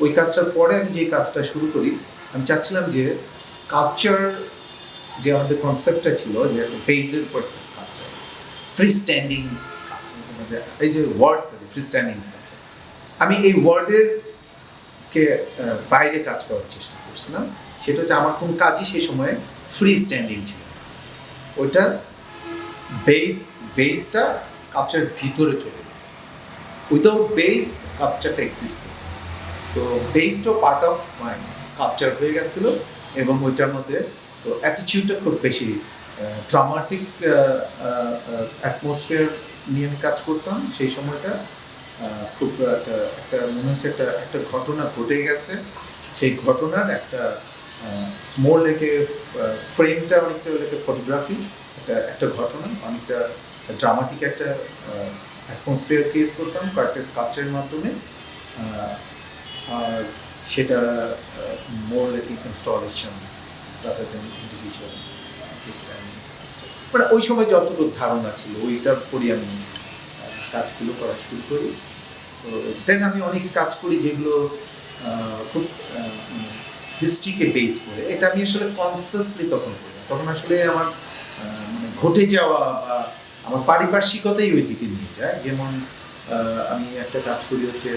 ওই কাজটার পরে আমি যে কাজটা শুরু করি, আমি চাচ্ছিলাম যে স্কাল্পচার, যে আমাদের কনসেপ্টটা ছিল যে বেজের উপর একটা স্কাল্পচার, ফ্রি স্ট্যান্ডিং স্কাল্পচার, এই যে ওয়ার্ড ফ্রি স্ট্যান্ডিং স্কাল্পচার, আমি এই ওয়ার্ডের কে বাইরে কাজ করার চেষ্টা করছিলাম। সেটা হচ্ছে আমার কোন কাজই সেই সময়ে ফ্রি স্ট্যান্ডিং ছিল, ওইটা বেসটা স্কাল্পচারের ভিতরে চলে যেত, উইদাউট বেস স্কাল্পচারটা এক্সিস্ট করত। তো বেসটাও পার্ট অফ মাই স্কাল্পচার হয়ে গেছিল, এবং ওইটার মধ্যে তো অ্যাটিটিউডটা খুব বেশি ড্রামাটিক অ্যাটমসফিয়ার নিয়ে আমি কাজ করতাম সেই সময়টা। খুব একটা মনে হচ্ছে একটা ঘটনা ঘটে গেছে, সেই ঘটনার একটা স্মল লেখে ফ্রেমটা অনেকটা লেখে ফটোগ্রাফি, একটা ঘটনা অনেকটা ড্রামাটিক একটা অ্যাটমসফিয়ার ক্রিয়েট করতাম কয়েকটা স্কাল্পচারের মাধ্যমে। আর সেটা মোর লেখে ইনস্টলেশন রাদার দ্যান ইন্ডিভিজুয়াল মানে ওই সময় যতটুকু ধারণা ছিল ওইটার পরই আমি কাজগুলো করা শুরু করি। তো দেন আমি অনেক কাজ করি যেগুলো খুব হিস্ট্রিকে বেস করে। এটা আমি আসলে কনসিয়াসলি তখন করি, তখন আসলে আমার মানে ঘটে যাওয়া বা আমার পারিপার্শ্বিকতাই ওই দিকে নিয়ে যায়। যেমন আমি একটা কাজ করি হচ্ছে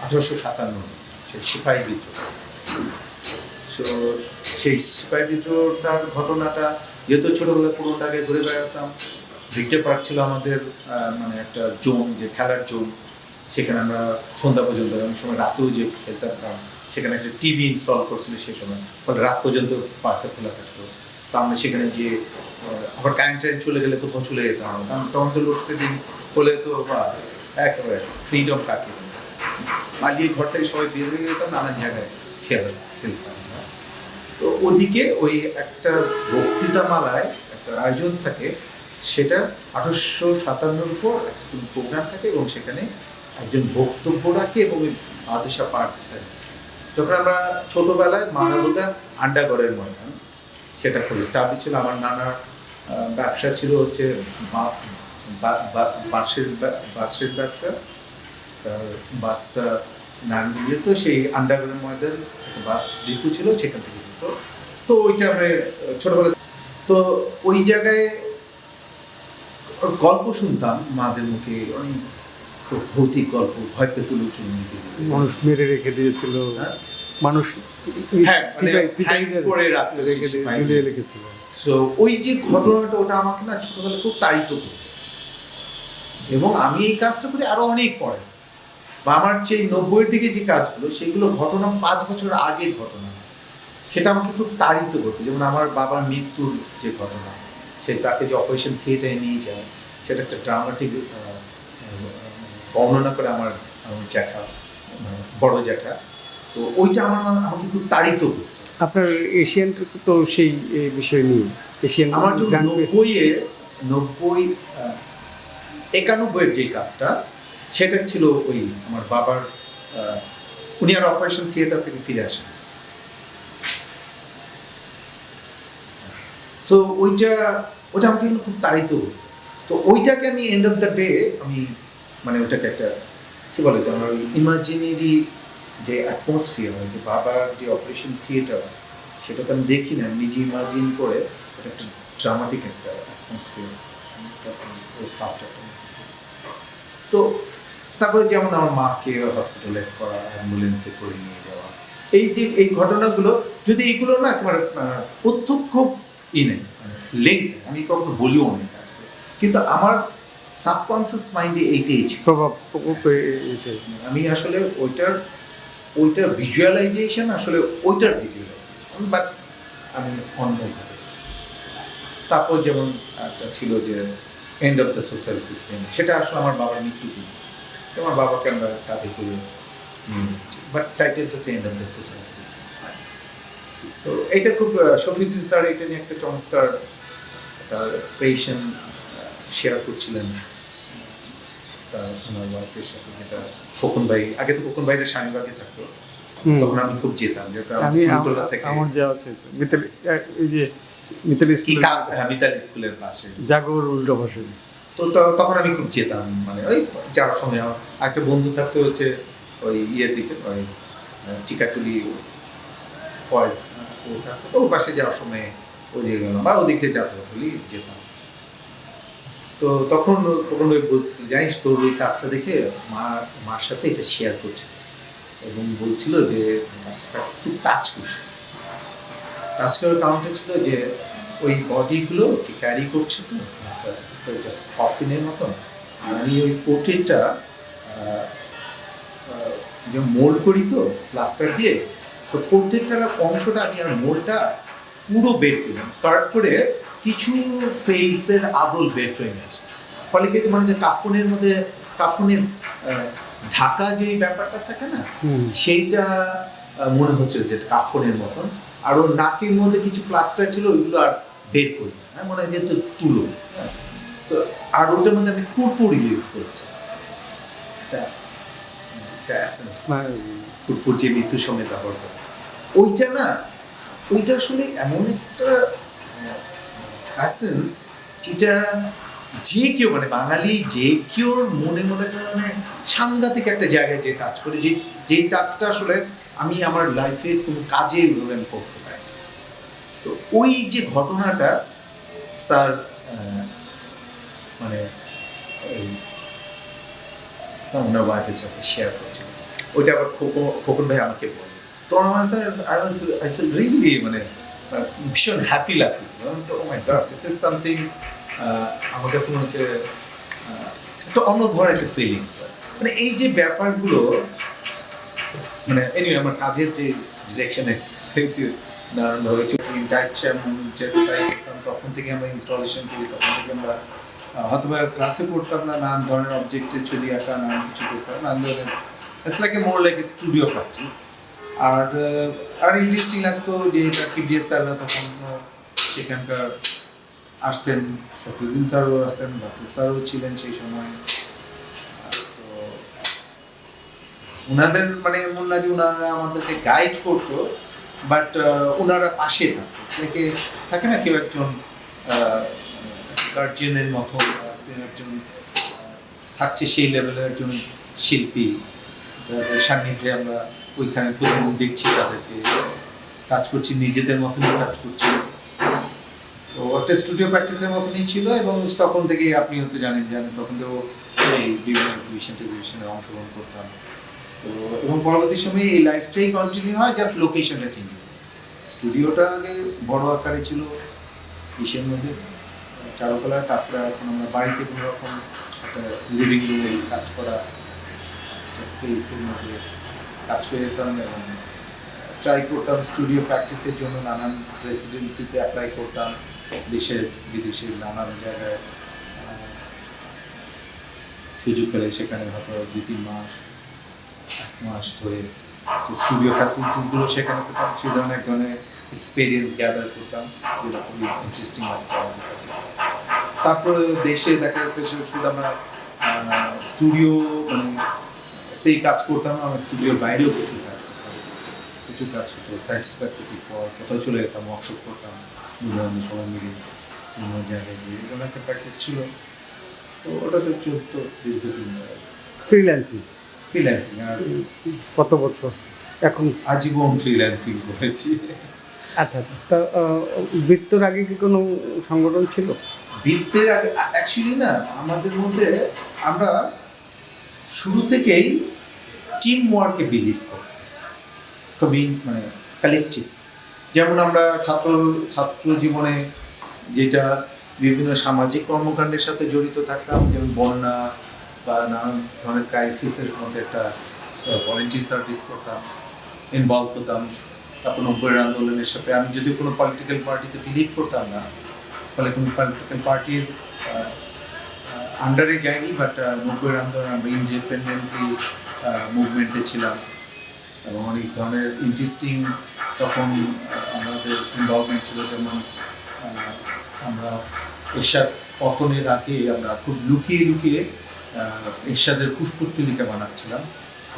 1857 সেই সিপাহী বিদ্রোহ। সো সেই সিপাহী বিদ্রোহটার ঘটনাটা যেহেতু ছোটোবেলায় পুরোটাকে ঘুরে বেড়াতাম, ভিক্টর পার্ক ছিল আমাদের মানে একটা জোন, যে খেলার জোন, সেখানে আমরা সন্ধ্যা পর্যন্ত, অনেক সময় রাতেও যে খেলতে পারতাম, সেখানে একটা টিভি ইনস্টল করছিল সেই সময়, ফলে রাত পর্যন্ত পার্কটা খোলা থাকতো। তো আমরা সেখানে যে আবার কারেন্ট চলে গেলে কোথাও চলে যেতাম, কারণ তখন তো লোডশেডিং হলে তো বাস একেবারে ফ্রিডম কাকে পালিয়ে ঘর থেকে সবাই বের হয়ে যেতাম, নানান জায়গায় খেলতাম। তো ওদিকে ওই একটা বক্তৃতামালায় একটা আয়োজন থাকে, সেটা 1857 উপর একটা প্রোগ্রাম থাকে, এবং সেখানে একজন বক্তব্য রাখে এবং ওই আদেশা পাঠ থাকে। যখন আমরা ছোটবেলায় মানবতা আন্ডাগড়ের ময়দান, সেটা খুব স্টাবলিশ ছিল। আমার নানার ব্যবসা ছিল হচ্ছে বাসের ব্যবসা, বাসটা নারায়ণগঞ্জে, তো সেই আন্ডারগ্রাউন্ড ময়দান বাস ডিপো ছিল, সেখান থেকে যেত। তো ওইটা আমরা ছোটবেলা, তো ওই জায়গায় গল্প শুনতাম মাদের মুখে, অনেক খুব ভৌতিক গল্প, ভয় পেত লোকজন, মানুষ মেরে রেখে দিয়েছিল, মানুষ রেখেছিল। সো ওই যে ঘটনাটা, ওটা আমাকে না ছোটবেলা খুব তাড়িত করত, এবং আমি এই কাজটা করি আরো অনেক পরে, বা আমার সেই 90-এর দিকে যে কাজগুলো, সেগুলো ঘটনা 5 বছর আগের ঘটনা, সেটা আমাকে খুব তাড়িত করতো। যেমন আমার বাবার মৃত্যুর যে ঘটনা, সে তাকে যে অপারেশন থিয়েটারে নিয়ে যায়, সেটা একটা ড্রামাটিক বর্ণনা করে আমার জ্যাঠা, বড় জ্যাঠা। তো ওইটা আমাকে খুব তাড়িত করতো। আপনার এশিয়ান তো সেই বিষয় নিয়ে এশিয়ান, আমার যে 91-এর যে কাজটা, সেটা ছিল ওই আমার বাবার, উনি আর অপারেশন থিয়েটার থেকে ফিরে আসেন। সো ওইটা আমাকে খুব তাড়িত করতো। তো ওইটাকে আমি এন্ড অফ দ্য ডে আমি মানে ওইটাকে একটা কি বলে যে আমার ওই ইমাজিনারি যে অ্যাটমসফিয়ার, যে বাবার যে অপারেশন থিয়েটার, সেটা তো আমি দেখি না, আমি নিজে ইমাজিন করে একটা ড্রামাটিক একটা অ্যাটমসফিয়ার। তো তারপরে যেমন আমার মাকে হসপিটালাইজ করা, অ্যাম্বুলেন্সে করে নিয়ে যাওয়া, এই যে এই ঘটনাগুলো, যদি এইগুলো না তোমার প্রত্যক্ষ নেই, লিঙ্ক, আমি কখনো বলিও নেই কাজ করে, কিন্তু আমার সাবকনসিয়াস মাইন্ডে এইটাই ছিল, প্রভাব। আমি আসলে ওইটার ভিজুয়ালাইজেশন, আসলে ওইটার ভিজুয়ালাইজেশন, বাট আমি অন্যভাবে। তারপর যেমন একটা ছিল যে end of the social system, সেটা আসলে আমার বাবার মৃত্যু দিন, আমার বাবাকে আমরা কাঁধে করে নিয়ে যাচ্ছি, বাট টাইটেলটা হচ্ছে end of the social system. তো এটা খুব শফিউদ্দিন স্যার এটা নিয়ে একটা চমৎকার একটা এক্সপ্রেশন শেয়ার করছিলেন তার ওনার ওয়াইফের সাথে, যেটা খোকন ভাই, আগে তো খোকন ভাইরা স্বামীবাগে থাকতো, তখন আমি খুব যেতাম, যেটা আমার যাওয়া আছে এই যে মিতালি স্কুলের পাশে জাগর উল্টো পাশে। তো তখন আমি খুব যেতাম, মানে ওই যাওয়ার সময় একটা বন্ধু থাকতে হচ্ছে ওই ইয়ের দিকে, ওই টিকাটুলি ফয়েজ ও থাকতো, তো ওর পাশে যাওয়ার সময় ওই যে গেলাম বা ওদিক দিয়ে যাতায়াত হলেই যেতাম। তো তখন খোকন ভাই বলছিল, জানিস তোর ওই কাজটা দেখে মার সাথে এটা শেয়ার করছিল এবং বলছিল যে কাজটা খুব টাচ করছে। টাচ করার কারণটা ছিল যে ওই বডিগুলো ক্যারি করছে, তো জাস্ট কফিনের মতন। আর আমি ওই পোর্ট্রেটটা যে মোল্ড করি তো প্লাস্টার দিয়ে, তো পোর্ট্রেটটার অংশটা আমি আর মোল্ডটা পুরো বের করলাম, কাট করে কিছু ফেসের আদল বের করে নিয়ে আসি। ফলে কি মানে যে কাফনের মধ্যে কাফনের ঢাকা যে ব্যাপারটা থাকে না, সেইটা মনে হচ্ছে যে কাফনের মতন। আর ওর নাকের মধ্যে কিছু প্লাস্টার ছিল, ওইগুলো আর বের করি না, মনে হয় যেহেতু তুলো। তো আর ওটার মধ্যে আমি কুরকুরি ইউজ করছি, একটা এসেন্স, কুরকুর যে মৃত্যুর সময় ব্যবহার করে ওইটা না, ওইটা আসলে এমন একটা এসেন্স যেটা যে কেউ মানে বাঙালি যে কেউ মনে মনে মানে সাংঘাতিক একটা জায়গায় যে টাচ করে, যে টাচটা আসলে আমি আমার লাইফে কোনো কাজে আমি করতে পারি। সো ওই যে ঘটনাটা স্যার মানে ওনার ওয়াইফের সাথে শেয়ার করছিল, ওইটা আবার খোকন ভাই আমাকে বলে। তো আমার স্যার আই ফিল রিয়েলি মানে ভীষণ হ্যাপি লাগতেছিল। ও মাই গড, দিস ইজ সামথিং আমার কাছে মনে হচ্ছে একটা অন্য ধরনের একটা ফিলিংস। মানে এই যে ব্যাপারগুলো মানে এনিওয়ে আমার কাজের যে ডিরেকশনে নানানভাবে ইন্টারাকশন যেতে পাইতাম, তখন থেকে আমরা ইনস্টলেশন করি, তখন থেকে আমরা হয়তো ক্লাসে পড়তাম না, নানান ধরনের অবজেক্টের ছবি আঁকা, নানান কিছু করতাম, নানান ধরনের it's like a more like a studio practice. আর ইন্টারেস্টিং লাগতো যে পিডিএস স্যাররা তখন সেখানকার আসতেন, শফিউদ্দিন স্যারও আসতেন, বাসির স্যারও ছিলেন সেই সময়। তো ওনাদের মানে এমন না যে ওনারা আমাদেরকে গাইড করতো, বাট ওনারা পাশে থাকতো, সেটাকে থাকে না কেউ একজন গার্জিয়ানের মতো, কেউ একজন থাকছে সেই লেভেলের একজন শিল্পী, সান্নিধ্যে আমরা ওইখানে প্রথম দেখছি তাদেরকে কাজ করছি, নিজেদের মতনই কাজ করছি। তো একটা স্টুডিও প্র্যাকটিসের মতনই ছিল, এবং তখন থেকে আপনি হয়তো জানেন যে আমি তখন তো এই বিভিন্ন টেলিভিশনে অংশগ্রহণ করতাম। তো এবং পরবর্তী সময়ে এই লাইফটাই কন্টিনিউ হয়, জাস্ট লোকেশনটা চেঞ্জ হয়। স্টুডিওটা আগে বড় আকারে ছিল ইসের মধ্যে চারুকলা, তারপরে এখন আমরা বাড়িতে কোনো রকম একটা লিভিং রুমে কাজ করা, একটা স্পেসের মধ্যে কাজ করে যেতাম এবং ট্রাই করতাম স্টুডিও প্র্যাকটিসের জন্য নানান রেসিডেন্সিতে অ্যাপ্লাই করতাম, দেশের বিদেশের নানান জায়গায় সুযোগ পেলে সেখানে হয়তো 2-3 মাস 1 মাস ধরে স্টুডিও ফ্যাসিলিটিসগুলো সেখানে পেতাম, সেই ধরনের এক ধরনের এক্সপিরিয়েন্স গ্যাদার করতাম, যেটা খুবই ইন্টারেস্টিং লাগতো আমার কাছে। তারপরে দেশে দেখা যাচ্ছে শুধু আমরা স্টুডিও মানে তেই কাজ করতাম, আমরা স্টুডিওর বাইরেও প্রচুর কাজ হতো, সাইট স্পেসিফিক কোথাও চলে যেতাম, ওয়ার্কশপ করতাম, বিভিন্ন সবাই মিলে বিভিন্ন জায়গায় গিয়ে এরকম একটা প্র্যাকটিস ছিল। তো ওটা তো চলতো দীর্ঘদিন ফ্রিল্যান্সিং। আর কত বছর এখন? আজীবন ফ্রিল্যান্সিং করেছি। আচ্ছা, তা বৃত্তর আগে কি কোনো সংগঠন ছিল? বৃত্তের আগে অ্যাকচুয়ালি না, আমাদের মধ্যে আমরা শুরু থেকেই টিম ওয়ার্কে বিলিভ করি, খুবই মানে কালেকটিভ। যেমন আমরা ছাত্র জীবনে যেটা বিভিন্ন সামাজিক কর্মকাণ্ডের সাথে জড়িত থাকতাম, যেমন বন্যা বা নানান ধরনের ক্রাইসিসের মধ্যে একটা ভলেন্টিয়ার সার্ভিস করতাম, ইনভলভ হতাম। তারপর 90-এর আন্দোলনের সাথে আমি যদিও কোনো পলিটিক্যাল পার্টিতে বিলিভ করতাম না, ফলে কোনো পলিটিক্যাল পার্টির আন্ডারে যায়নি, বাট 90-এর আন্দোলন আমরা ইন্ডিপেন্ডেন্টলি মুভমেন্টে ছিলাম এবং অনেক ধরনের ইন্টারেস্টিং তখন আমাদের ইনভলভমেন্ট ছিল। যেমন আমরা এরশাদ পতনের আগে আমরা খুব লুকিয়ে লুকিয়ে এরশাদের পুষ্পতলিকা বানাচ্ছিলাম।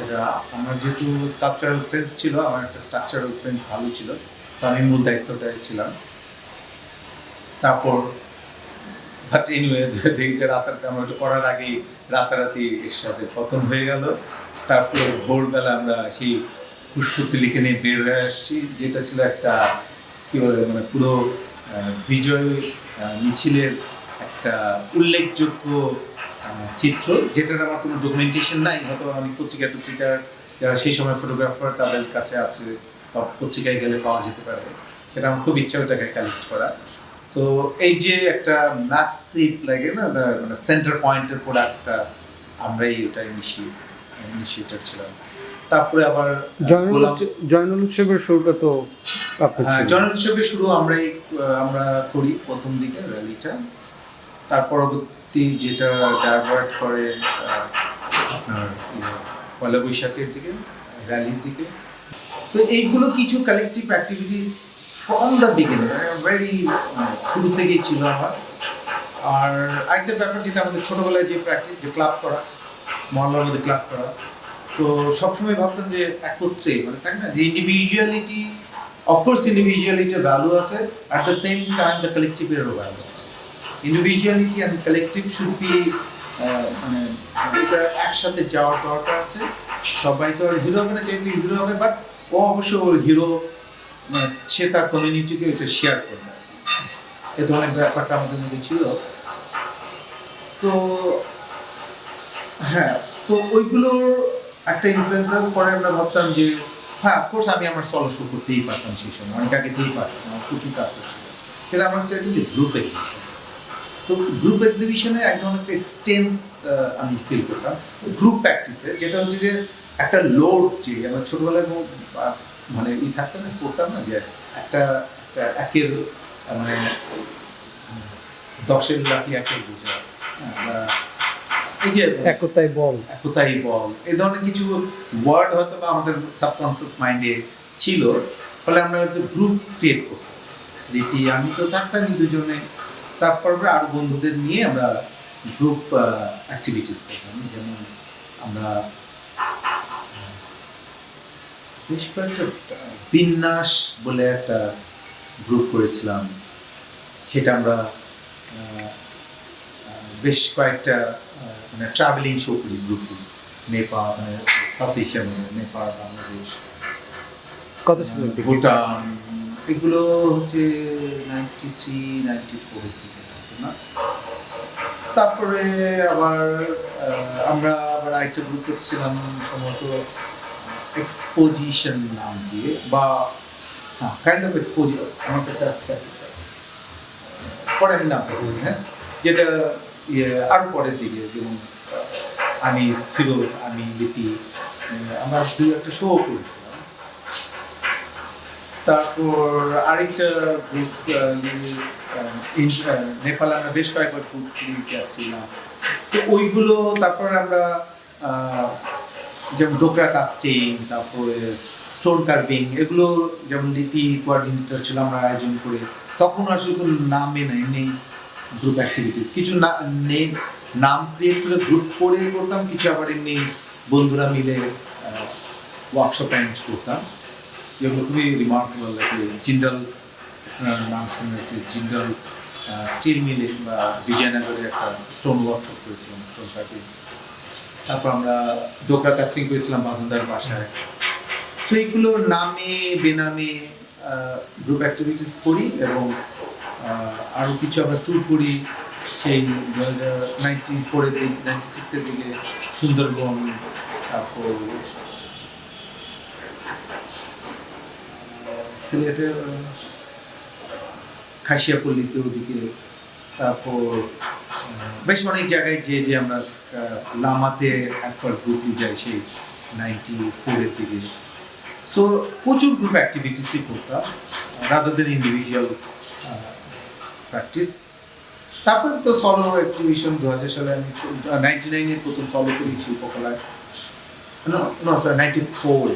এটা আমার যেহেতু স্ট্রাকচারাল সেন্স ছিল, আমার একটা স্ট্রাকচারাল সেন্স ভালো ছিল, তো আমি মূল দায়িত্বটাই ছিলাম। তারপর বাট এনিওয়ে দেখতে রাতারাতি আমরা ওটা করার আগেই রাতারাতি এরশাদের পতন হয়ে গেল। তারপর ভোরবেলা আমরা সেই পুষ্পতলিকে নিয়ে বের হয়ে আসছি, যেটা ছিল একটা কি বলে মানে পুরো বিজয় মিছিলের একটা উল্লেখযোগ্য চিত্র, যেটার আমার কোনো ডকুমেন্টেশন নাই, হয়তো অনেক পত্রিকার যারা সেই সময় ফটোগ্রাফার তাদের কাছে আছে বা পত্রিকায় গেলে পাওয়া যেতে পারে। সেটা আমার খুব ইচ্ছা ওটাকে কালেক্ট করা। সো এই যে একটা ম্যাসিভ লাগে না, মানে সেন্টার পয়েন্টের প্রোডাক্টটা আমরাই ওটা ইনিশিয়েটর ছিলাম। তারপরে আবার জয়নুল উৎসবের শুরুটা তো আপনার ছিল। জয়নুল উৎসবের শুরু আমরা করি প্রথম দিকে র্যালিটা, তার পরবর্তী যেটা ডাইভার্ট করে আপনার পয়লা বৈশাখের দিকে, র্যালির দিকে। তো এইগুলো কিছু collective activities from the beginning, very শুরু থেকেই ছিল আমার। আর আরেকটা ব্যাপার যেটা আমাদের ছোটোবেলায় যে প্র্যাকটিস, যে ক্লাব করা, মহল্লার মধ্যে ক্লাব করা, তো সবসময় ভাবতাম যে একত্রে মানে তাই না, যে ইন্ডিভিজুয়ালিটি, অফকোর্স ইন্ডিভিজুয়ালিটির ভ্যালু আছে, at the same time the কালেকটিভেরও ভ্যালু আছে। Individuality and collective should be মানে এটা একসাথে যাওয়ার দরকার আছে। সবাই তো আর হিরো হবে না, কেউ হিরো হবে, বাট ও অবশ্য হিরো সে তার কমিউনিটিকে এটা শেয়ার করবে, এ ধরনের ব্যাপারটা আমাদের মধ্যে ছিল। তো হ্যাঁ, তো ওইগুলোর একটা ইনফ্লুয়েন্স দেওয়ার পরে আমরা ভাবতাম যে হ্যাঁ অফকোর্স আমি আমার সলো শো করতেই পারতাম সেই সময়, অনেক আগে দিয়েই পারতাম, আমার প্রচুর কাজটা ছিল, কিন্তু আমরা চাইতাম যে গ্রুপ এক্সিবিশন। তো গ্রুপ এক্সিবিশনে এক ধরনের একটা স্ট্রেংথ আমি ফিল করতাম গ্রুপ প্র্যাকটিসে, যেটা হচ্ছে যে একটা লোড, যে আমরা ছোটবেলায় মানে থাকতো না, করতাম না যে একটা একের মানে 10-এর লাঠি একের বোঝা, এই যে একতাই বল, এই ধরনের কিছু ওয়ার্ড হয়তো বা আমাদের সাবকনসিয়াস মাইন্ডে ছিল, ফলে আমরা হয়তো গ্রুপ ক্রিয়েট করতাম। দেখি আমি তো থাকতামই দুজনে, তারপর আরো বন্ধুদের নিয়ে আমরা গ্রুপ অ্যাক্টিভিটিস করতাম। যেমন আমরা বেশ কয়েকটা বিন্যাস বলে একটা গ্রুপ করেছিলাম, সেটা আমরা বেশ কয়েকটা মানে ট্রাভেলিং শো করি গ্রুপে, নেপাল মানে সাউথ এশিয়ার মধ্যে নেপাল, বাংলাদেশ, কত সুন্দর ভুটান, এগুলো হচ্ছে 93-94 দিকে না। তারপরে আবার আমরা আবার আরেকটা গ্রুপ করছিলাম সম্ভবত এক্সপোজিশন নাম দিয়ে, বা হ্যাঁ কাইন্ড অফ এক্সপোজিশন, আমার কাছে আজকে পরে আমি নামটা বলি, হ্যাঁ, যেটা আরো পরের দিকে, যেমন আমি ফিরোজ, আমি লিপি, আমরা দুই একটা শো করেছিলাম। তারপর আরেকটা গ্রুপ নেপালে আমরা বেশ কয়েকবার গ্রুপ গেছিলাম। তো ওইগুলো তারপরে আমরা যেমন ডোকরা কাস্টিং, তারপরে স্টোন কার্ভিং, এগুলো যেমন লিপি কোঅর্ডিনেটর ছিল, আমরা আয়োজন করে, তখন আসলে কোনো নামে নাই, এমনি গ্রুপ অ্যাক্টিভিটিস কিছু নাম ক্রিয়েট করে গ্রুপ করে করতাম, কিছু আবার এমনি বন্ধুরা মিলে ওয়ার্কশপ অ্যারেঞ্জ করতাম, যেগুলো খুবই রিমার্কেবল লাগে। জিন্দাল নাম শুনে হচ্ছে, জিন্দাল স্টিল মিলে বা বিজয়নগরে একটা স্টোন ওয়ার্কশপ করেছিলাম, স্টোন কাটিং। তারপর আমরা ডোকরা কাস্টিং করেছিলাম বাঁধনদার বাসায়। তো এইগুলোর নামে বেনামে গ্রুপ অ্যাক্টিভিটিস করি, এবং আরও কিছু আমরা ট্যুর করি। সেই 94-এর দিকে, 96-এর দিকে সুন্দরবন, তারপর সিলেটের খাসিয়াপল্লিতে ওদিকে, তারপর বেশ অনেক জায়গায় যে আমরা লামাতে একবার গ্রুপই যাই সেই 94-এর দিকে। সো প্রচুর গ্রুপ অ্যাক্টিভিটিসই করতাম, রাদার দেন ইন্ডিভিজুয়াল প্র্যাকটিস। তারপর তো সলো এক্সিবিশন 2000 সালে আমি 99-এ প্রথম সলো করি শিল্পকলায়, না স্যার 94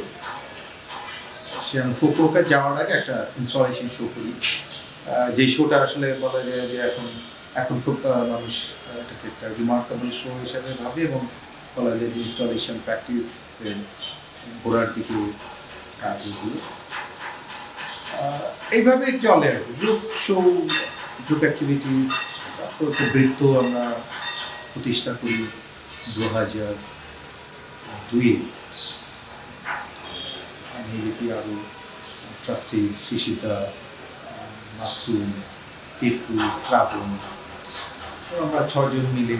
সে আমি ফুকুওকা যাওয়ার আগে একটা ইনস্টলেশন শো করি, যে শোটা আসলে বলা যায় যে এখন খুব মানুষ এটাকে একটা রিমার্কেবল শো হিসাবে ভাবে, এবং বলা যায় যে ইনস্টলেশন প্র্যাকটিস ঘোরার দিকে কাজগুলো এইভাবে চলে আর কি, গ্রুপ শো, গ্রুপ অ্যাক্টিভিটিস। তারপর তো বৃত্ত আমরা প্রতিষ্ঠা করি 2002-এ। আমি মেহেলিপি আরও ট্রাস্টি শিশিতা মাসুম টিপু শ্রাবণ, তো আমরা 6 জন মিলে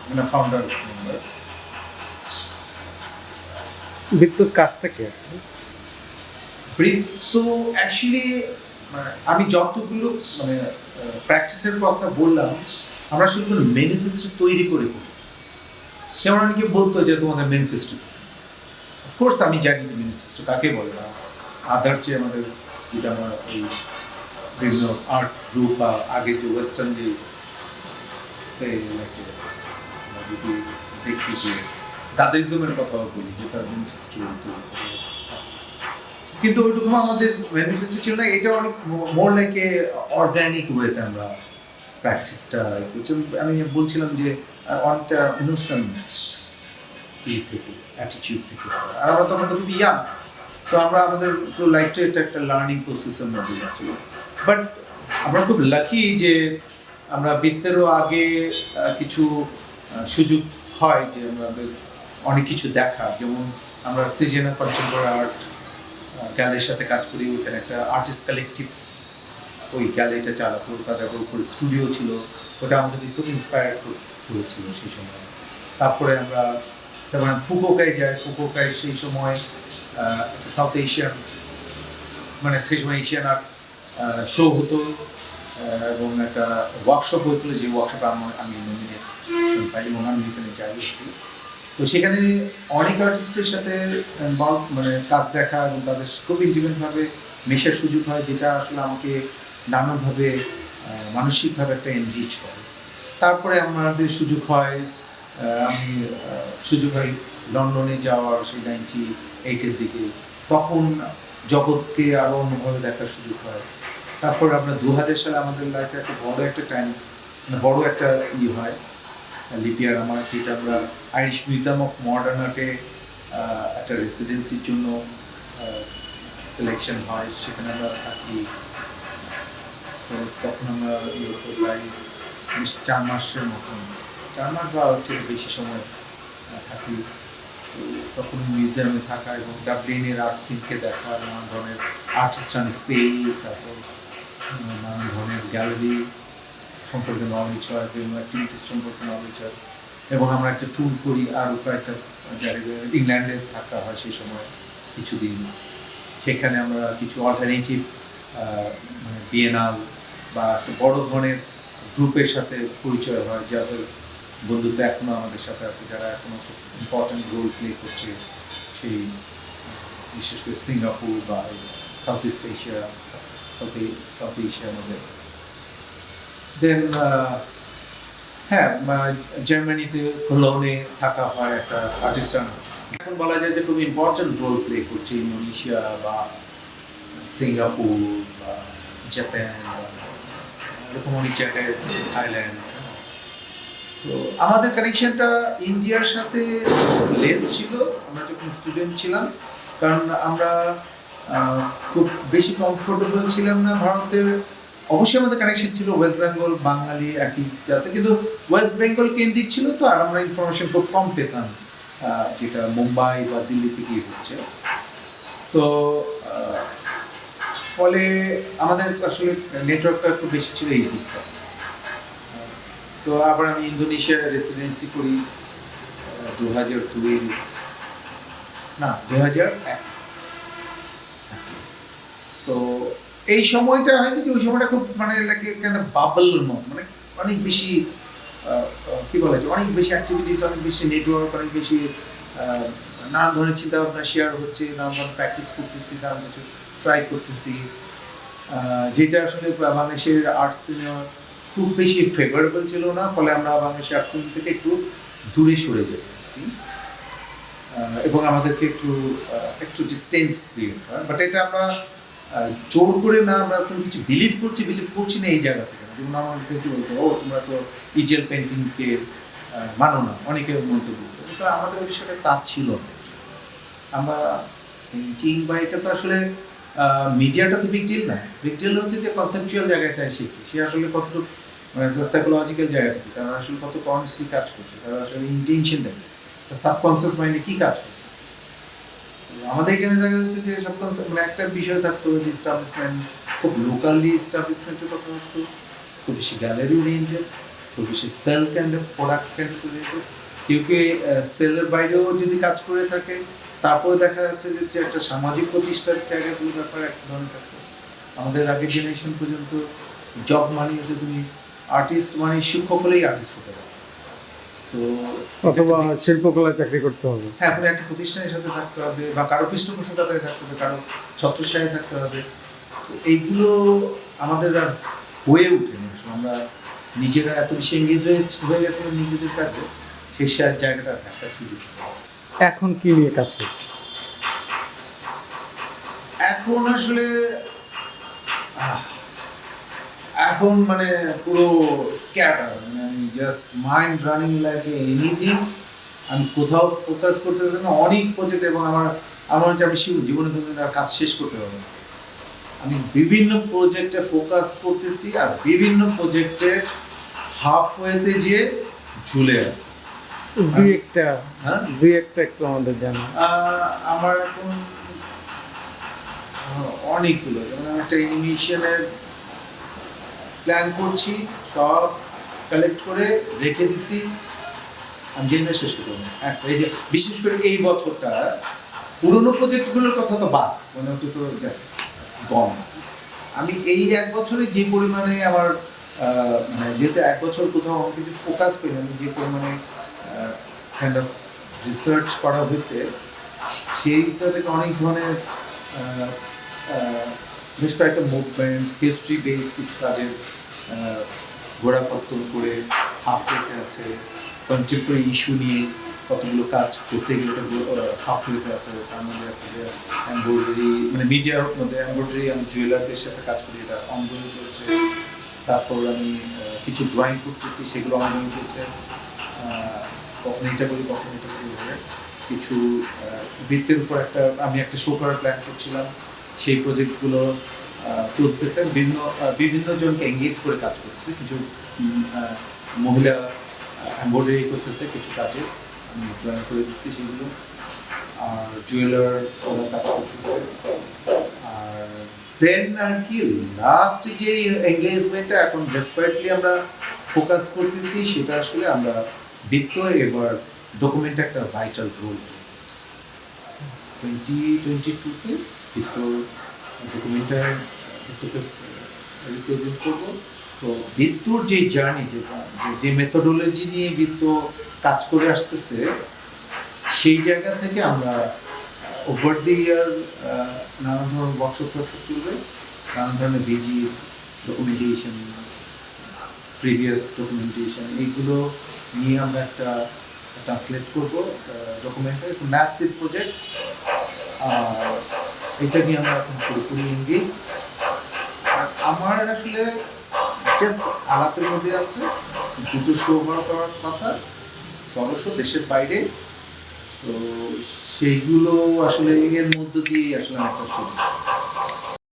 মানে ফাউন্ডার মেম্বার। বৃত্তর কাজটা কি আছে? বৃত্ত অ্যাকচুয়ালি আমি যতগুলো মানে প্র্যাকটিসের কথা বললাম, আমরা শুধু ম্যানিফেস্টো তৈরি করে করি। যেমন অনেকে বলতো যে তোমাদের ম্যানিফেস্টো, অফকোর্স আমি জানি যে ম্যানিফেস্টো কাকে বলে না, আদার যে আমাদের যেটা আমরা এই বিভিন্ন আর্ট গ্রুপ বা আগে যে ওয়েস্টার্ন যে যদি দেখি যে দাদাইজমের কথা বলি, যেটা ম্যানিফেস্টো, কিন্তু ওইটুকু আমাদের ম্যানিফেস্টো ছিল না। এটা অনেক মোর লাইক এ অর্গানিক ওয়েতে আমরা প্র্যাকটিসটা করছি। আমি বলছিলাম যে অনেকটা ইনোসেন্ট থেকে অ্যাটিটিউড থেকে, আর আমরা তখন তো খুব ইয়াং, তো আমরা আমাদের পুরো লাইফটা এটা একটা লার্নিং প্রসেসের মধ্যে যাচ্ছিল। বাট আমরা খুব লাকি যে আমরা বৃত্তেরও আগে কিছু সুযোগ হয় যে আমাদের অনেক কিছু দেখা, যেমন আমরা সিজেনা কন্টেম্পোরারি আর্ট গ্যালারির সাথে কাজ করি। ওখানে একটা আর্টিস্ট কালেকটিভ ওই গ্যালারিটা চালাতো, তাদের উপর স্টুডিও ছিল, ওটা আমাদের খুব ইন্সপায়ার করেছিল সেই সময়। তারপরে আমরা তারপরে ফুকুওকায় যাই। ফুকুওকায় সেই সময় একটা সাউথ এশিয়ান মানে সেই সময় এশিয়ান আর্ট শো হতো, এবং একটা ওয়ার্কশপ হয়েছিল, যে ওয়ার্কশপে আমি নমিনেশন পাই এবং আমি এখানে যাই। তো সেখানে অনেক আর্টিস্টের সাথে মানে কাজ দেখা এবং তাদের খুব ইন্টিমেটভাবে মেশার সুযোগ হয়, যেটা আসলে আমাকে নানানভাবে মানসিকভাবে একটা এনরিচ করে। তারপরে আমাদের সুযোগ হয় লন্ডনে যাওয়ার, সেই 98-এর দিকে, তখন জগৎকে আরও অন্যভাবে দেখার সুযোগ হয়। তারপর আমরা 2000 সালে আমাদের লাইফে একটা বড় একটা টাইম, মানে বড় একটা হয় লিপিয়ার আমার, যেটা আমরা আইরিশ মিউজিয়াম অফ মডার্ন আর্টে একটা রেসিডেন্সির জন্য সিলেকশন হয়, সেখানে আমরা থাকি। তো তখন আমরা প্রায় 4 মাসের মতন, 4 মাস বা থেকে বেশি সময় থাকি। তো তখন মিউজিয়ামে থাকা এবং ডাবলিনের আর্ট সিনকে দেখা, নানান ধরনের আর্টিস্টান স্পেস, তারপর নানান ধরনের গ্যালারি সম্পর্কে নলেজ হয়, বিভিন্ন অ্যাক্টিভিটিস সম্পর্কে নলেজ হয়। এবং আমরা একটা ট্যুর করি, আর কয়েকটা জায়গায় ইংল্যান্ডে থাকা হয় সেই সময় কিছুদিন। সেখানে আমরা কিছু অল্টারনেটিভ মানে বিয়েনাল বা একটা বড় ধরনের গ্রুপের সাথে পরিচয় হয়, যাদের বন্ধুত্ব এখনও আমাদের সাথে আছে, যারা এখনও খুব ইম্পর্ট্যান্ট রোল প্লে করছে সেই বিশেষ করে সিঙ্গাপুর বা সাউথ ইস্ট এশিয়া, সাউথ এশিয়ার মধ্যে। দেন হ্যাঁ, জার্মানিতে কোলনে থাকা হয় একটা আর্টিস্টান। এখন বলা যায় যে খুব ইম্পর্ট্যান্ট রোল প্লে করছে ইন্দোনেশিয়া বা সিঙ্গাপুর বা জাপান, এরকম অনেক জায়গায়, থাইল্যান্ড। তো আমাদের কানেকশনটা ইন্ডিয়ার সাথে লেস ছিল আমরা যখন স্টুডেন্ট ছিলাম, কারণ আমরা খুব বেশি কমফোর্টেবল ছিলাম না ভারতের। অবশ্যই আমাদের কানেকশন ছিল ওয়েস্ট বেঙ্গল, বাঙালি একই জাতে, কিন্তু ওয়েস্ট বেঙ্গল কেন্দ্রিক ছিল, তো আর আমরা ইনফরমেশন খুব কম পেতাম যেটা মুম্বাই বা দিল্লি থেকে হচ্ছে। তো ফলে আমাদের আসলে নেটওয়ার্কটা একটু বেশি ছিল এই দিকটা। সো আবার আমি ইন্দোনেশিয়া রেসিডেন্সি করি 2002 না 2001। তো এই সময়টা হয়তো কি ওই সময়টা খুব মানে বাবলের মতো, মানে অনেক বেশি কি বলা যায়, অনেক বেশি অ্যাক্টিভিটিস, অনেক বেশি নেটওয়ার্ক, অনেক বেশি নানান ধরনের চিন্তাভাবনা শেয়ার হচ্ছে, নানান ধরনের প্র্যাকটিস করতেছি, নানান কিছু ট্রাই করতেছি, যেটা আসলে বাংলাদেশের আর্ট সিনে খুব বেশি ফেভারেবল ছিল না। ফলে আমরা বাংলাদেশের আর্ট সিনে থেকে একটু দূরে সরে যাই এবং আমাদেরকে একটু ডিস্টেন্স ক্রিয়েট হয়। বাট এটা আমরা জোর করে না, আমরা কোনো কিছু বিলিভ করছি না এই জায়গা থেকে। যেমন আমাদেরকে কি বলতো, ও তোমরা তো ইজেল পেন্টিংকে মানো না, অনেকে মন্তব্য করতো, কিন্তু আমাদের বিষয়টা তা ছিল না। আমরা পেন্টিং বা এটা তো আসলে মিডিয়াটা তো বিগ ডিল না, বিগ ডিল হচ্ছে যে কনসেপচুয়াল জায়গাটায় শিখি, সে আসলে কতটুকু মানে সাইকোলজিক্যাল জায়গা থেকে তারা আসলে কত কনসিয়াসলি কাজ করছে, তারা আসলে ইন্টেনশন দেখে সাবকনসিয়াস মাইন্ডে কী কাজ করতেছে। আমাদের এখানে দেখা যাচ্ছে যে সব কনসেপ্ট মানে একটা বিষয় থাকতো যে এস্টাবলিশমেন্ট খুব লোকালি এস্টাবলিশমেন্টের কথা থাকতো, খুব বেশি গ্যালারি ওরিয়েন্টেড, খুব বেশি সেল ক্যান্ড প্রোডাক্ট ক্যান্ড ওরিয়েন্টেড। কেউ কেউ সেলের বাইরেও যদি কাজ করে থাকে, তারপরে দেখা যাচ্ছে যে একটা সামাজিক প্রতিষ্ঠার জায়গাগুলো ব্যাপারে এক ধরনের থাকতো। আমাদের আগের জেনারেশন পর্যন্ত জব মানে হচ্ছে তুমি আর্টিস্ট মানে শিক্ষক হলেই আর্টিস্ট হতে পারো। সো অথবা শিল্পকলা চাকরি করতে হবে। হ্যাঁ, কোনো একটা প্রতিষ্ঠানের সাথে থাকতে হবে বা কারো পৃষ্ঠপোষকতায় থাকতে হবে, কারো ছত্রছায়ায় থাকতে হবে। তো এইগুলো আমাদের আর হয়ে ওঠেনি। আসলে আমরা নিজেরা এত বেশি এঙ্গেজ হয়ে গেছে নিজেদের কাছে, সেই জায়গাটা একটা সুযোগ। এখন কি নিয়ে কাজ করছে? এখন আসলে আহ, এখন মানে পুরো স্ক্যাটার, মানে আমি জাস্ট মাইন্ড রানিং লাগে এনিথিং। আমি কোথাও ফোকাস করতে পারছি না, অনেক প্রজেক্ট, এবং আমার হচ্ছে আমি জীবনে কোনোদিন আর কাজ শেষ করতে পারবো না। আমি বিভিন্ন প্রজেক্টে ফোকাস করতেছি আর বিভিন্ন প্রজেক্টে হাফ ওয়েতে যেয়ে ঝুলে আছে। হ্যাঁ, দুই একটা একটু আমাদের জানা। আমার এখন অনেকগুলো, যেমন আমি একটা অ্যানিমেশনের প্ল্যান করছি, সব কালেক্ট করে রেখে দিছি, আমি যেটা শেষ করতে পারবো না। এই যে বিশেষ করে এই বছরটা পুরোনো প্রজেক্টগুলোর কথা তো বাদ, মানে ওটা তো জাস্ট গন। আমি এই এক বছরে যে পরিমাণে আমার মানে যেহেতু এক বছর কোথাও আমি কিছু ফোকাস করি, আমি যে পরিমাণে কাইন্ড অফ রিসার্চ করা হয়েছে, সেইটা থেকে অনেক ধরনের বেশ কয়েকটা মুভমেন্ট, হিস্ট্রি বেস কিছু কাজের ঘোরাপত্তন করে হাফ রেটে আছে, কন্টেম্পোরারি ইস্যু নিয়ে কতগুলো কাজ করতে গেলে হাফ রেটে আছে। তার মধ্যে আছে যে এমব্রয়ডারি, মানে মিডিয়ার মধ্যে এমব্রয়ডারি, আমি জুয়েলারদের সাথে কাজ করি, এটা অনগোয়িং চলছে। তারপর আমি কিছু ড্রয়িং করতেছি, সেগুলো অনগোয়িং চলছে। কখন এটা করি কখন এটা করি ভাবে কিছু বৃত্তের উপর আমি একটা শো করার প্ল্যান করছিলাম, সেই প্রজেক্টগুলো চলতেছে। বিভিন্ন জনকে এঙ্গেজ করে কাজ করতেছে। কিছু মহিলা এমব্রয়ডারি করতেছে, কিছু কাজে আমি ড্রয়িং করে দিচ্ছি সেগুলো, আর জুয়েলার কাজ করতেছে। আর দেন আর কি লাস্ট যে এঙ্গেজমেন্টটা এখন ডেসপারেটলি আমরা ফোকাস করতেছি, সেটা আসলে আমরা বৃত্ত এবার ডকুমেন্টে একটা ভাইটাল রোল 2022-তে বৃত্ত ডকুমেন্টার বৃত্তকে রিপ্রেজেন্ট করবো। তো বৃত্তর যে জার্নি, যে মেথোডোলজি নিয়ে বৃত্ত কাজ করে আসতেছে, সেই জায়গা থেকে আমরা ওভার দি ইয়ার নানা ধরনের ওয়ার্কশপ চলবে, নানা ধরনের বিজি ডকুমেন্টেশন, প্রিভিয়াস ডকুমেন্টেশন, এইগুলো নিয়ে আমরা একটা ট্রান্সলেট করবো ডকুমেন্টটা। ইটস ম্যাসিভ প্রজেক্ট, আর এটা নিয়ে আমরা এখন পুরোপুরি এনগেজ। আর আমার আসলে জাস্ট আলাপের মধ্যে আছে, দুটো শো করার কথা অবশ্য দেশের বাইরে। তো সেইগুলো আসলে এর মধ্য দিয়ে আসলে একটা সুযোগ।